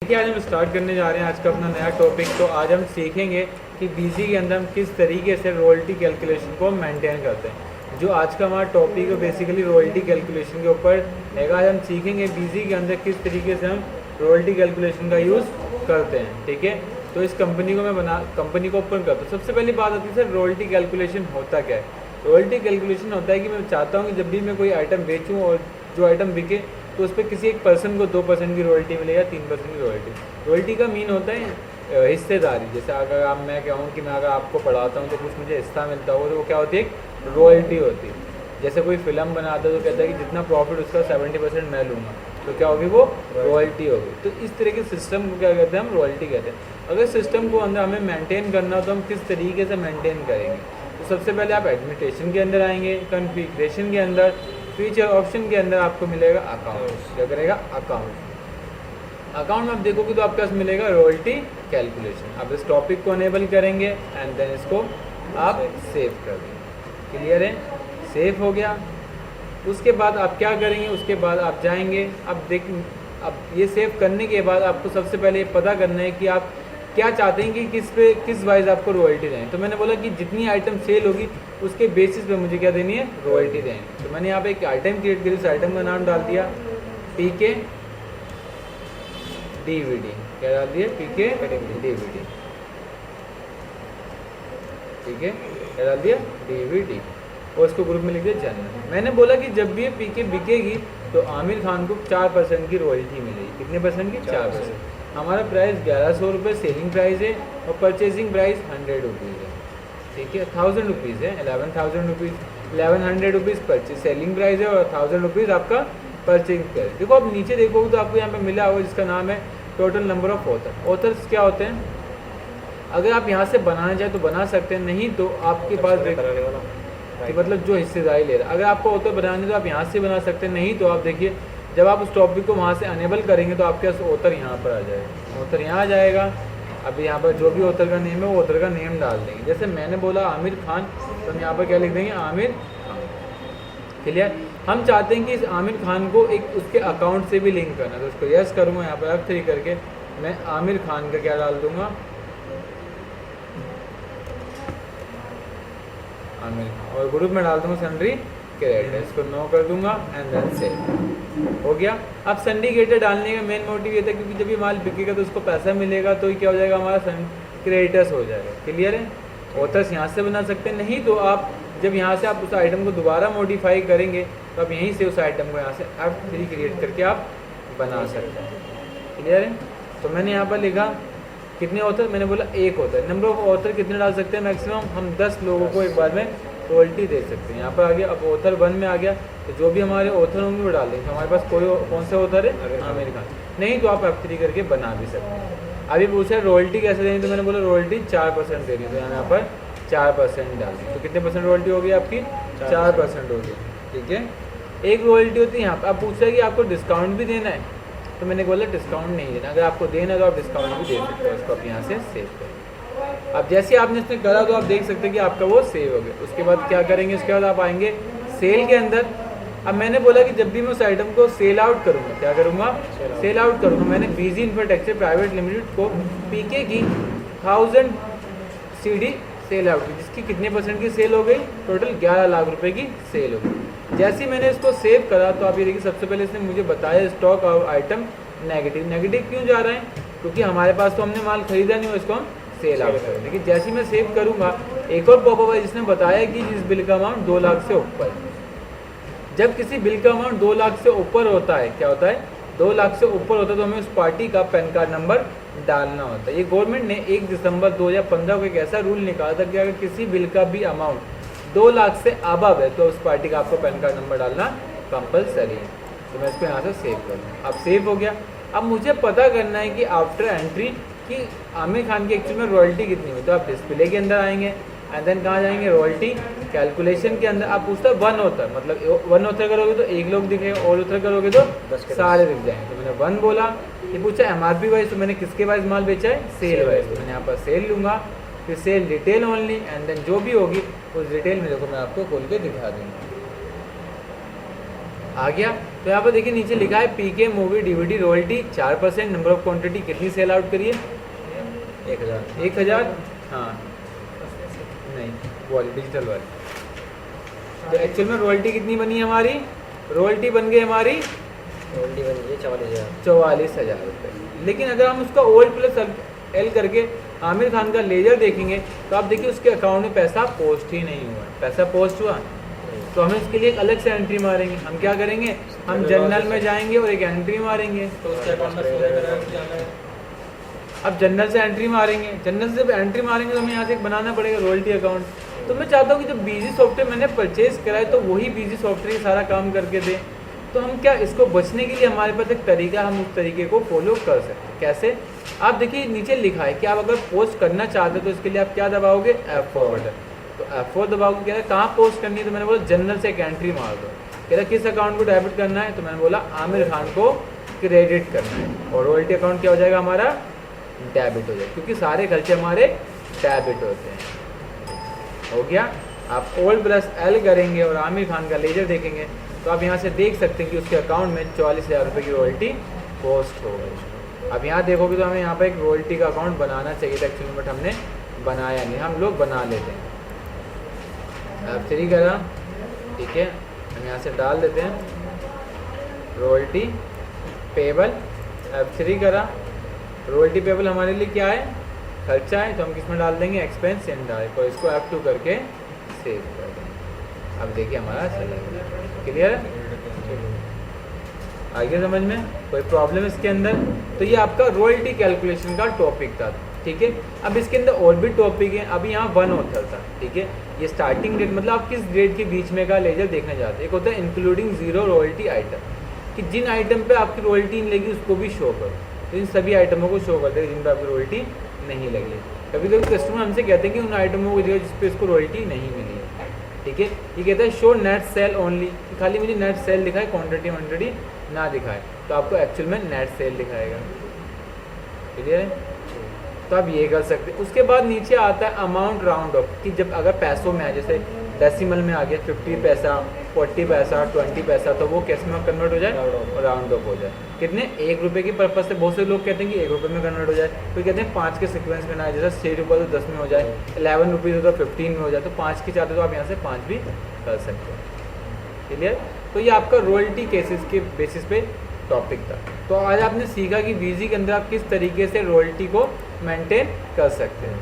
देखिए आज हम स्टार्ट करने जा रहे हैं आज का अपना नया टॉपिक। तो आज हम सीखेंगे कि बीसी के अंदर हम किस तरीके से रॉयल्टी कैलकुलेशन को मेंटेन करते हैं। जो आज का हमारा टॉपिक है बेसिकली रॉयल्टी कैलकुलेशन के ऊपर है। आज हम सीखेंगे बीसी के अंदर किस तरीके से हम रॉयल्टी कैलकुलेशन का यूज़ करते हैं। ठीक है, तो इस कंपनी को मैं कंपनी को ओपन करता हूँ। सबसे पहली बात आती है सर रॉयल्टी कैलकुलेशन होता क्या है। रॉयल्टी कैलकुलेशन होता है कि मैं चाहता हूँ कि जब भी मैं कोई आइटम बेचूँ और जो आइटम बिके तो उस पर किसी एक पर्सन को 2% की रॉयल्टी मिले या 3% की रॉयल्टी। रॉयल्टी का मीन होता है हिस्सेदारी। जैसे अगर आप मैं कहूँ कि मैं अगर आपको पढ़ाता हूँ तो कुछ मुझे हिस्सा मिलता हो तो वो क्या होती है, एक रॉयल्टी होती है। जैसे कोई फिल्म बनाता है तो कहता है कि जितना प्रॉफिट उसका 70% मैं लूँगा, तो क्या होगी वो रॉयल्टी होगी। तो इस तरह के सिस्टम को क्या कहते हैं, हम रॉयल्टी कहते हैं। अगर सिस्टम को अंदर हमें मेंटेन करना हो तो हम किस तरीके से मेंटेन करेंगे। तो सबसे पहले आप एडमिनिस्ट्रेशन के अंदर आएंगे, कॉन्फ़िगरेशन के अंदर, फीचर ऑप्शन के अंदर आपको मिलेगा अकाउंट। क्या करेगा, अकाउंट। अकाउंट में आप देखोगे तो आपके पास मिलेगा रॉयल्टी कैलकुलेशन। आप इस टॉपिक को अनेबल करेंगे एंड देन इसको आप सेव कर देंगे। क्लियर है, सेव हो गया। उसके बाद आप क्या करेंगे, उसके बाद आप जाएंगे। अब ये सेव करने के बाद आपको सबसे पहले ये पता करना है कि आप क्या चाहते हैं कि किस वाइज आपको रॉयल्टी दें। तो मैंने बोला कि जितनी आइटम सेल होगी उसके बेसिस पे मुझे क्या देनी है, रॉयल्टी दें। तो मैंने यहाँ पे एक आइटम क्रिएट करी, उस आइटम का नाम डाल दिया पीके डीवीडी। क्या डाल दिया, पीके डीवीडी। ठीक है, क्या डाल दिया, डीवीडी। और उसको ग्रुप में लिख दिया जनरल। मैंने बोला कि जब भी ये पीके बिकेगी तो आमिर खान को 4% की रॉयल्टी मिलेगी। कितने परसेंट की, 4%। हमारा प्राइस 1100 रुपये सेलिंग प्राइस है और परचेजिंग प्राइस 100 रुपीज़ है। ठीक है, 1000 रुपीज़ है, 11,000 rupees, 1100 rupees purchase selling price है और 1000 रुपीज़ आपका परचेजिंग प्राइस। देखो आप नीचे देखोगे तो आपको यहाँ पे मिला हुआ जिसका नाम है total number of author. Authors क्या होते हैं, अगर आप यहाँ से बनाना चाहें तो बना सकते हैं, नहीं तो आपके पास कि मतलब जो हिस्सेदारी ले रहा है। अगर आपको ऑथर बनाने तो आप यहाँ से बना सकते हैं, नहीं तो आप देखिए जब आप उस टॉपिक को वहाँ से अनेबल करेंगे तो आपके पास ऑथर यहाँ पर आ जाएगा। ऑथर यहाँ आ जाएगा। अब यहाँ पर जो भी ऑथर का नेम है वो ऑथर का नेम डाल देंगे। जैसे मैंने बोला आमिर खान, तो हम यहाँ पर क्या लिख देंगे, आमिर खान। क्लियर। हम चाहते हैं कि इस आमिर खान को एक उसके अकाउंट से भी लिंक करना, तो उसको यस करूँगा यहाँ पर F3 करके मैं आमिर खान का क्या डाल दूँगा, आमिर खान, और ग्रुप में डाल दूँगा सन्ड्री क्रिएटर। इसको नो कर दूंगा एंड देन सेव हो गया। अब सन्ड्री क्रिएटर डालने का मेन मोटिव ये था क्योंकि जब ये माल बिकेगा तो उसको पैसा मिलेगा, तो ये क्या हो जाएगा, हमारा क्रिएटर्स हो जाएगा। क्लियर है। ऑथर्स यहाँ से बना सकते हैं, नहीं तो आप जब यहाँ से आप उस आइटम को दोबारा मॉडिफाई करेंगे तो आप यहीं से उस आइटम को यहाँ से F3 क्रिएट करके आप बना सकते हैं। क्लियर है। तो मैंने यहाँ पर लिखा कितने ऑथर, मैंने बोला एक ऑथर। नंबर ऑफ ऑथर कितने डाल सकते हैं, मैक्सिमम हम 10 लोगों को एक बार में रॉयल्टी दे सकते हैं। यहाँ पर आ गया। अब ऑथर 1 में आ गया तो जो भी हमारे ऑथर होंगे वो डाल देंगे। हमारे पास कौन से ऑथर है, आमिर खान। नहीं तो आप F3 करके बना भी सकते हैं। अभी पूछा रॉयल्टी कैसे देंगे, तो मैंने बोला रॉयल्टी 4% देनी, तो यहाँ पर 4% डाल दें। तो कितने परसेंट रॉयल्टी होगी आपकी, 4% होगी। ठीक है, एक रॉयल्टी होती है यहाँ पर। अब पूछा है कि आपको डिस्काउंट भी देना है, तो मैंने बोला डिस्काउंट नहीं देना। अगर आपको देना है तो आप डिस्काउंट भी दे सकते हो। इसको आप यहाँ से सेव करें। अब जैसे आपने इसमें करा तो आप देख सकते हैं कि आपका वो सेव हो गया। उसके बाद क्या करेंगे, उसके बाद आप आएंगे सेल के अंदर। अब मैंने बोला कि जब भी मैं उस आइटम को सेल आउट करूँगा, क्या करूँगा, सेल आउट करूँगा। मैंने बीजी इंफ्रास्ट्रक्चर प्राइवेट लिमिटेड को पीके की 1000 CD सेल आउट की, जिसकी कितने परसेंट की सेल हो गई, टोटल 11 लाख रुपए की सेल हो गई। जैसे ही मैंने इसको सेव करा तो आप ये देखिए सबसे पहले इसने मुझे बताया stock of item negative. Negative क्यों जा रहा है, क्योंकि हमारे पास तो हमने माल खरीदा नहीं हो, इसको हम सेल आउट करें। लेकिन जैसे ही मैं सेव करूँगा एक और पॉपअप है जिसने बताया कि इस बिल का अमाउंट 2 लाख से ऊपर। जब किसी बिल का अमाउंट 2 लाख से ऊपर होता है, क्या होता है, 2 लाख से ऊपर होता है, तो हमें उस पार्टी का पैन कार्ड नंबर डालना होता है। ये गवर्नमेंट ने 1 दिसंबर 2015 को एक ऐसा रूल निकाला था कि अगर किसी बिल का भी अमाउंट 2 लाख से अबव है तो उस पार्टी का आपको पैन कार्ड नंबर डालना कंपलसरी है। तो मैं इसको यहाँ से सेव कर दूँ। अब सेव हो गया। अब मुझे पता करना है कि आफ्टर एंट्री कि आमिर खान की एक्चुअल में रॉयल्टी कितनी हुई। तो आप डिस्प्ले के अंदर आएंगे एंड देन कहाँ जाएंगे, रॉयल्टी कैलकुलेशन के अंदर। आप पूछता 1 ऑथर, मतलब 1 ऑथर करोगे तो 1 लोग दिखेगा, और ऑथर करोगे तो सारे दिख जाएंगे। तो मैंने 1 बोला। ये पूछा MRP वाइज, तो मैंने किसके वाइज माल बेचा है, सेल वाइज। तो मैंने यहाँ पर सेल लूँगा, फिर sale detail only and then जो भी होगी उस डिटेल में देखो मैं आपको खोल के दिखा दूँगा। आ गया। तो यहाँ पर देखिए नीचे लिखा है PK movie DVD royalty 4%, number of quantity कितनी सेल आउट करिए 1000। हाँ नहीं वो वाली डिजिटल वाली। तो एक्चुअल में रॉयल्टी कितनी बनी हमारी, रॉयल्टी बन गई हमारी 44,000 रुपये। लेकिन अगर हम उसका ओल्ड प्लस एल करके आमिर खान का लेजर देखेंगे तो आप देखिए उसके अकाउंट में पैसा पोस्ट ही नहीं हुआ। पैसा पोस्ट हुआ तो हमें इसके लिए एक अलग से एंट्री मारेंगे। हम क्या करेंगे, हम जनरल में जाएंगे और एक एंट्री मारेंगे। तो उसके अकाउंट में 16,000 रुपये जाना है। अब जनरल से एंट्री मारेंगे, जनरल से जब एंट्री मारेंगे तो हमें यहाँ से एक बनाना पड़ेगा रॉयल्टी अकाउंट। तो मैं चाहता हूँ कि जब बीजी सॉफ्टवेयर मैंने परचेज करा है तो वही बीजी सॉफ्टवेयर सारा काम करके दे। तो हम क्या इसको बचने के लिए हमारे पास एक तरीका, हम उस तरीके को फॉलो कर सकते हैं। कैसे, आप देखिए नीचे लिखा है कि आप अगर पोस्ट करना चाहते हो तो इसके लिए आप क्या दबाओगे, F4 बटन। तो F4 दबाओगे, कह रहा है कहाँ पोस्ट करनी है, तो मैंने बोला जनरल से एक एंट्री मार दो। कह रहा है किस अकाउंट को डेबिट करना है, तो मैंने बोला आमिर खान को क्रेडिट करना है। और रॉयल्टी अकाउंट क्या हो जाएगा हमारा, डेबिट हो जाएगा, क्योंकि सारे खर्चे हमारे डेबिट होते हैं। हो गया। आप ओल्ड प्लस एल करेंगे और आमिर खान का लेजर देखेंगे तो आप यहाँ से देख सकते हैं कि उसके अकाउंट में 44,000 रुपये की रॉयल्टी पोस्ट हो गई। अब यहाँ देखोगे तो हमें यहाँ पर एक रॉयल्टी का अकाउंट बनाना चाहिए था एक्चुअली, बट हमने बनाया नहीं। हम लोग बना लेते हैं। F3 करा, ठीक है, हम यहाँ से डाल देते हैं रॉयल्टी पेबल। F3 करा, रॉयल्टी पेबल हमारे लिए क्या है, खर्चा है, तो हम किस में डाल देंगे, एक्सपेंस इन डायरेक्ट, और इसको F2 करके सेव कर देंगे। अब देखिए हमारा चला गया। क्लियर है, आगे समझ में कोई प्रॉब्लम इसके अंदर। तो ये आपका रॉयल्टी कैलकुलेशन का टॉपिक था, ठीक है। अब इसके अंदर और भी टॉपिक है। अभी यहाँ 1 ऑथर था, ठीक है। ये स्टार्टिंग डेट मतलब आप किस डेट के बीच में का लेजर देखने जाते हैं। एक होता है इंक्लूडिंग जीरो रॉयल्टी आइटम, कि जिन आइटम पे आपकी रॉयल्टी नहीं लगी उसको भी शो करो। तो इन सभी आइटमों को शो करते हैं जिन पर आपकी रॉयल्टी नहीं लगी। कभी कभी कस्टमर हमसे कहते हैं कि उन आइटमों को दिया जिस पे इसको रॉयल्टी नहीं मिली है, ठीक है। ये कहता है शो नेट सेल ओनली, खाली मुझे नेट सेल दिखाए, क्वांटिटी वॉन्टिटी ना दिखाए, तो आपको एक्चुअल में नेट सेल दिखाएगा। क्लियर है, तो आप ये कर सकते हैं। उसके बाद नीचे आता है अमाउंट राउंड ऑफ, कि जब अगर पैसों में आ, जैसे डेसिमल में आ गया 50 पैसा, 40 पैसा, 20 पैसा, तो वो कैसे में कन्वर्ट हो जाए, राउंड ऑफ हो जाए। कितने, 1 रुपये की पर्पज़ से बहुत से लोग कहते हैं कि 1 रुपये में कन्वर्ट हो जाए, कोई कहते हैं 5 के सीक्वेंस में ना, जैसे 6 रुपये तो 10 में हो जाए, 11 रुपीज़ तो 15 में हो जाए, तो 5 के चाहते तो आप यहाँ से 5 भी कर सकते हैं। क्लियर। तो ये आपका रॉयल्टी केसेस के बेसिस पे टॉपिक था। तो आज आपने सीखा कि वीजी के अंदर आप किस तरीके से रॉयल्टी को मेंटेन कर सकते हैं।